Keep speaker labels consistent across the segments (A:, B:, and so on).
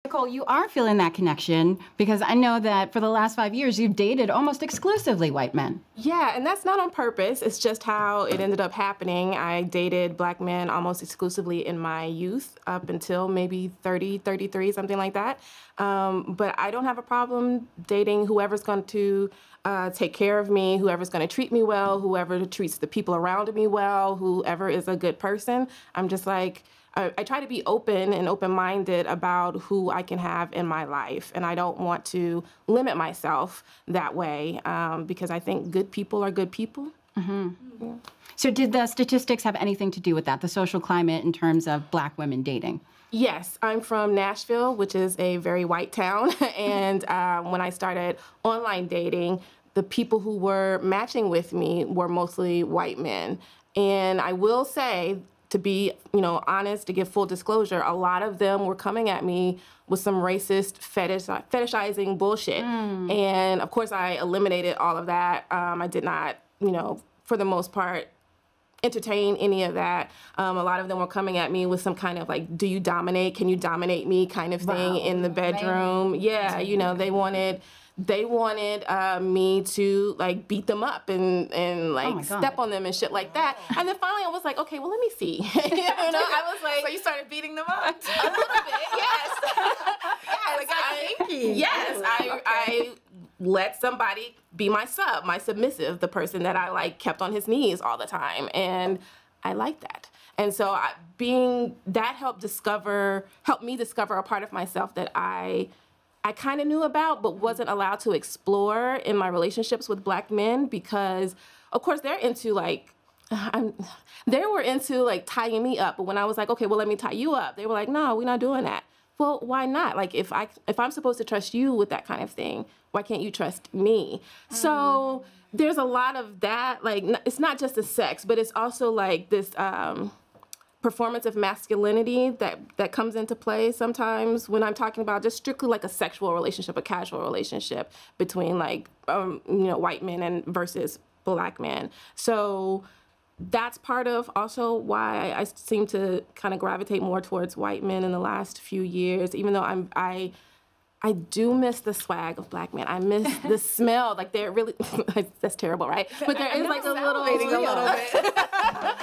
A: Nichole, you are feeling that connection because I know that for the last 5 years you've dated almost exclusively white men.
B: Yeah, and that's not on purpose. It's just how it ended up happening. I dated black men almost exclusively in my youth up until maybe 30, 33, something like that. But I don't have a problem dating whoever's going to take care of me, whoever's going to treat me well, whoever treats the people around me well, whoever is a good person. I'm just like, I try to be open and open-minded about who I can have in my life, and I don't want to limit myself that way because I think good people are good people.
A: Mm-hmm. Yeah. So did the statistics have anything to do with that, the social climate in terms of black women dating?
B: Yes, I'm from Nashville, which is a very white town, and when I started online dating, the people who were matching with me were mostly white men. And I will say, to be, honest, to give full disclosure, a lot of them were coming at me with some racist fetishizing bullshit. And of course I eliminated all of that. I did not, for the most part, entertain any of that. A lot of them were coming at me with some kind of like, do you dominate? Can you dominate me? Kind of thing in the bedroom. Yeah, they wanted me to like beat them up and like step on them and shit like that. And then finally I was like, okay, well, let me see. I was like,
C: so you started beating them up?
B: A little bit, yes. I let somebody be my sub, my submissive, the person that I like kept on his knees all the time. And I like that. And so that helped me discover a part of myself that I kind of knew about, but wasn't allowed to explore in my relationships with black men because, of course, they're into like, they were into like tying me up. But when I was like, okay, well, let me tie you up, they were like, no, we're not doing that. Well, why not? Like, if I'm supposed to trust you with that kind of thing, why can't you trust me? So there's a lot of that. Like, it's not just the sex, but it's also like this performance of masculinity that comes into play sometimes when I'm talking about just strictly like a sexual relationship, a casual relationship between like, white men and versus black men. So that's part of also why I seem to kind of gravitate more towards white men in the last few years, even though I do miss the swag of black men. I miss the smell. Like they're really, that's terrible, right? But there is like a little bit.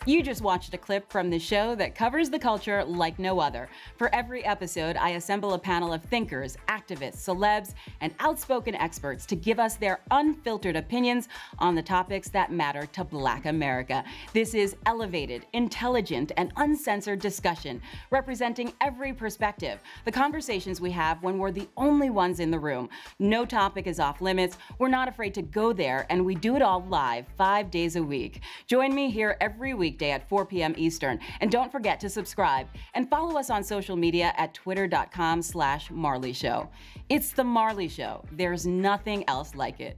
A: You just watched a clip from the show that covers the culture like no other. For every episode, I assemble a panel of thinkers, activists, celebs, and outspoken experts to give us their unfiltered opinions on the topics that matter to Black America. This is elevated, intelligent, and uncensored discussion, representing every perspective. The conversations we have when we're the only ones in the room. No topic is off limits. We're not afraid to go there, and we do it all live 5 days a week. Join me here every weekday at 4 p.m. Eastern. And don't forget to subscribe and follow us on social media at twitter.com/Marlee Show. It's The Marlee Show. There's nothing else like it.